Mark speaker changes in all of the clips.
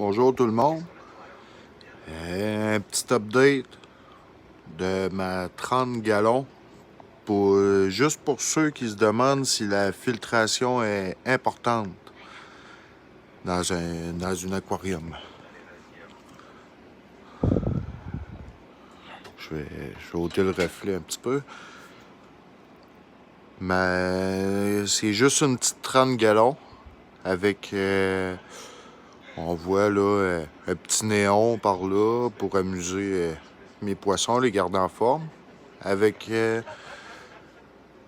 Speaker 1: Bonjour tout le monde. Un petit update de ma 30 gallons juste pour ceux qui se demandent si la filtration est importante dans un aquarium. Je vais ôter le reflet un petit peu. Mais c'est juste une petite 30 gallons avec... on voit là un petit néon par là pour amuser mes poissons, les garder en forme. Avec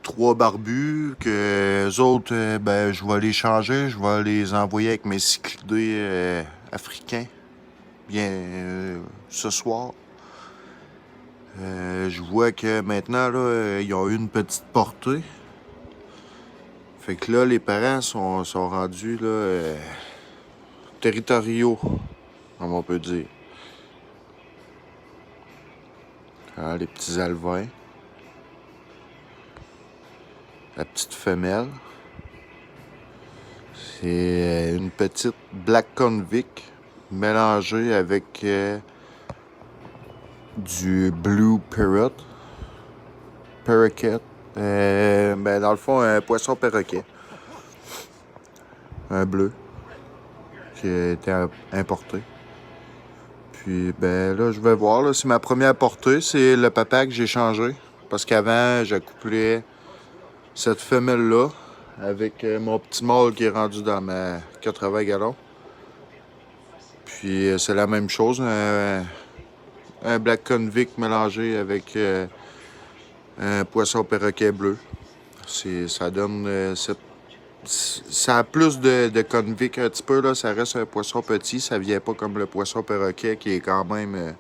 Speaker 1: 3 barbus que eux autres, je vais les changer. Je vais les envoyer avec mes cyclidés africains bien ce soir. Je vois que maintenant, là, ils ont eu une petite portée. Fait que là, les parents sont rendus là, territoriaux, comme on peut dire. Ah, les petits alevins. La petite femelle. C'est une petite Black Convict mélangée avec du Blue Parrot. Parakeet. Dans le fond, un poisson perroquet. Un bleu. Qui a été importé. Puis, là, je vais voir. Là, c'est ma première portée. C'est le papa que j'ai changé. Parce qu'avant, j'accouplais cette femelle-là avec mon petit mâle qui est rendu dans ma 80 gallons. Puis, c'est la même chose. Un Black Convict mélangé avec un poisson perroquet bleu. Ça donne ça a plus de convict un petit peu, là. Ça reste un poisson petit. Ça vient pas comme le poisson perroquet qui est quand même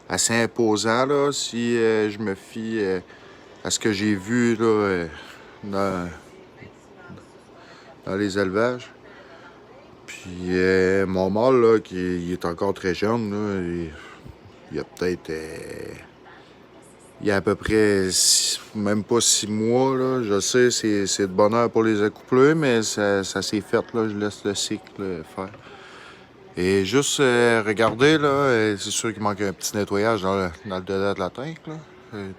Speaker 1: assez imposant, là. Si je me fie à ce que j'ai vu là, dans les élevages. Puis mon mâle, là, il est encore très jeune, là. Il y a peut-être... il y a à peu près même pas 6 mois, là. Je sais, c'est de bonheur pour les accoupler, mais ça s'est fait, là. Je laisse le cycle faire. Et juste regardez, là, c'est sûr qu'il manque un petit nettoyage dans le dedans de la tank, là.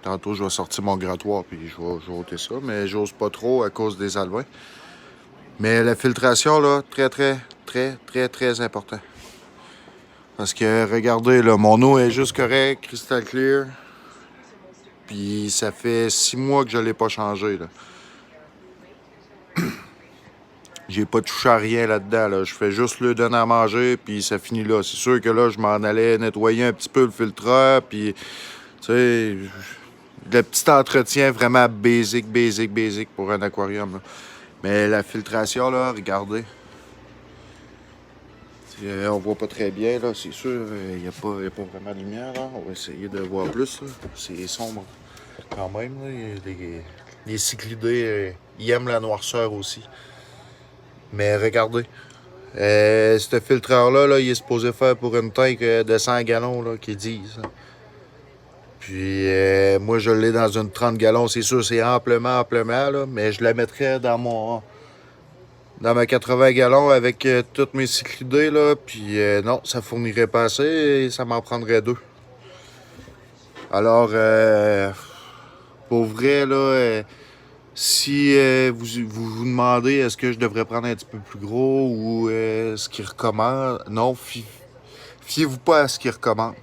Speaker 1: Tantôt, je vais sortir mon grattoir, puis je vais ôter ça, mais j'ose pas trop à cause des alevins. Mais la filtration, là, très important. Parce que, regardez, là, mon eau est juste correcte, crystal clear. Puis ça fait 6 mois que je l'ai pas changé, là. J'ai pas touché à rien là-dedans, là. Je fais juste le donner à manger, puis ça finit là. C'est sûr que là, je m'en allais nettoyer un petit peu le filtreur, puis, tu sais, le petit entretien vraiment basic pour un aquarium, là. Mais la filtration, là, regardez. On voit pas très bien, là, c'est sûr. Il n'y a pas vraiment de lumière, là. On va essayer de voir plus, là. C'est sombre quand même, là. Les cyclidés, ils aiment la noirceur aussi. Mais regardez. Ce filtreur-là, là, il est supposé faire pour une tank de 100 gallons, là, qu'ils disent. Puis, moi, je l'ai dans une 30 gallons. C'est sûr, c'est amplement, là. Mais je la mettrais dans ma 80 gallons avec toutes mes cyclidés, là. Puis, non, ça fournirait pas assez et ça m'en prendrait 2. Alors, pour vrai, là, si vous demandez est-ce que je devrais prendre un petit peu plus gros ou ce qu'il recommande, non, fiez-vous pas à ce qu'il recommande.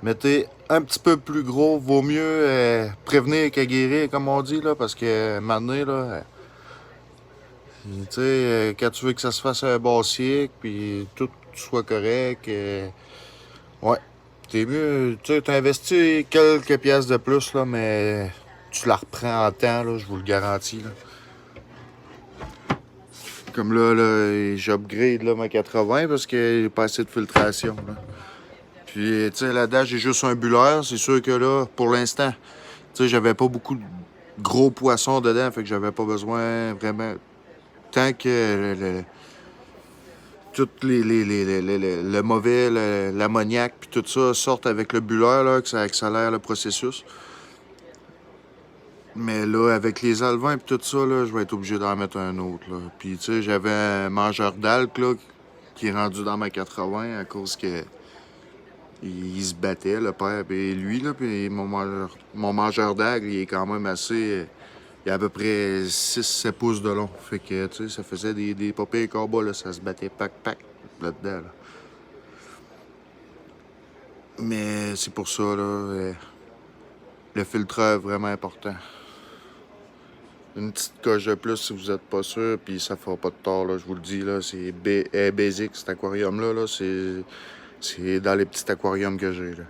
Speaker 1: Mettez un petit peu plus gros, vaut mieux prévenir que guérir, comme on dit, là, parce que maintenant, là, tu sais, quand tu veux que ça se fasse un bon cycle, puis tout soit correct, ouais, t'es mieux, tu sais, t'investis quelques pièces de plus, là, mais tu la reprends en temps, là, je vous le garantis, là. Comme là j'upgrade là, ma 80 parce qu'il n'y a pas assez de filtration, là. Puis, tu sais, là-dedans, j'ai juste un bulleur. C'est sûr que là, pour l'instant, tu sais, j'avais pas beaucoup de gros poissons dedans, fait que j'avais pas besoin vraiment. Tant que tout le mauvais, l'ammoniac, puis tout ça sortent avec le bulleur, là, que ça accélère le processus. Mais là, avec les alevins et tout ça, là, je vais être obligé d'en mettre un autre, là. Puis, tu sais, j'avais un mangeur d'algues, là. qui est rendu dans ma 80 à cause que il se battait, le père et lui, là, puis mon mangeur d'aigle, il est quand même assez... il a à peu près 6-7 pouces de long. Fait que, tu sais, ça faisait des pas pires combats, là. Ça se battait pac-pac là-dedans, là. Mais c'est pour ça, là, le filtreur est vraiment important. Une petite coche de plus si vous êtes pas sûr, puis ça fera pas de tort, là, je vous le dis, là. C'est basic, cet aquarium-là, là. C'est dans les petits aquariums que j'ai, là.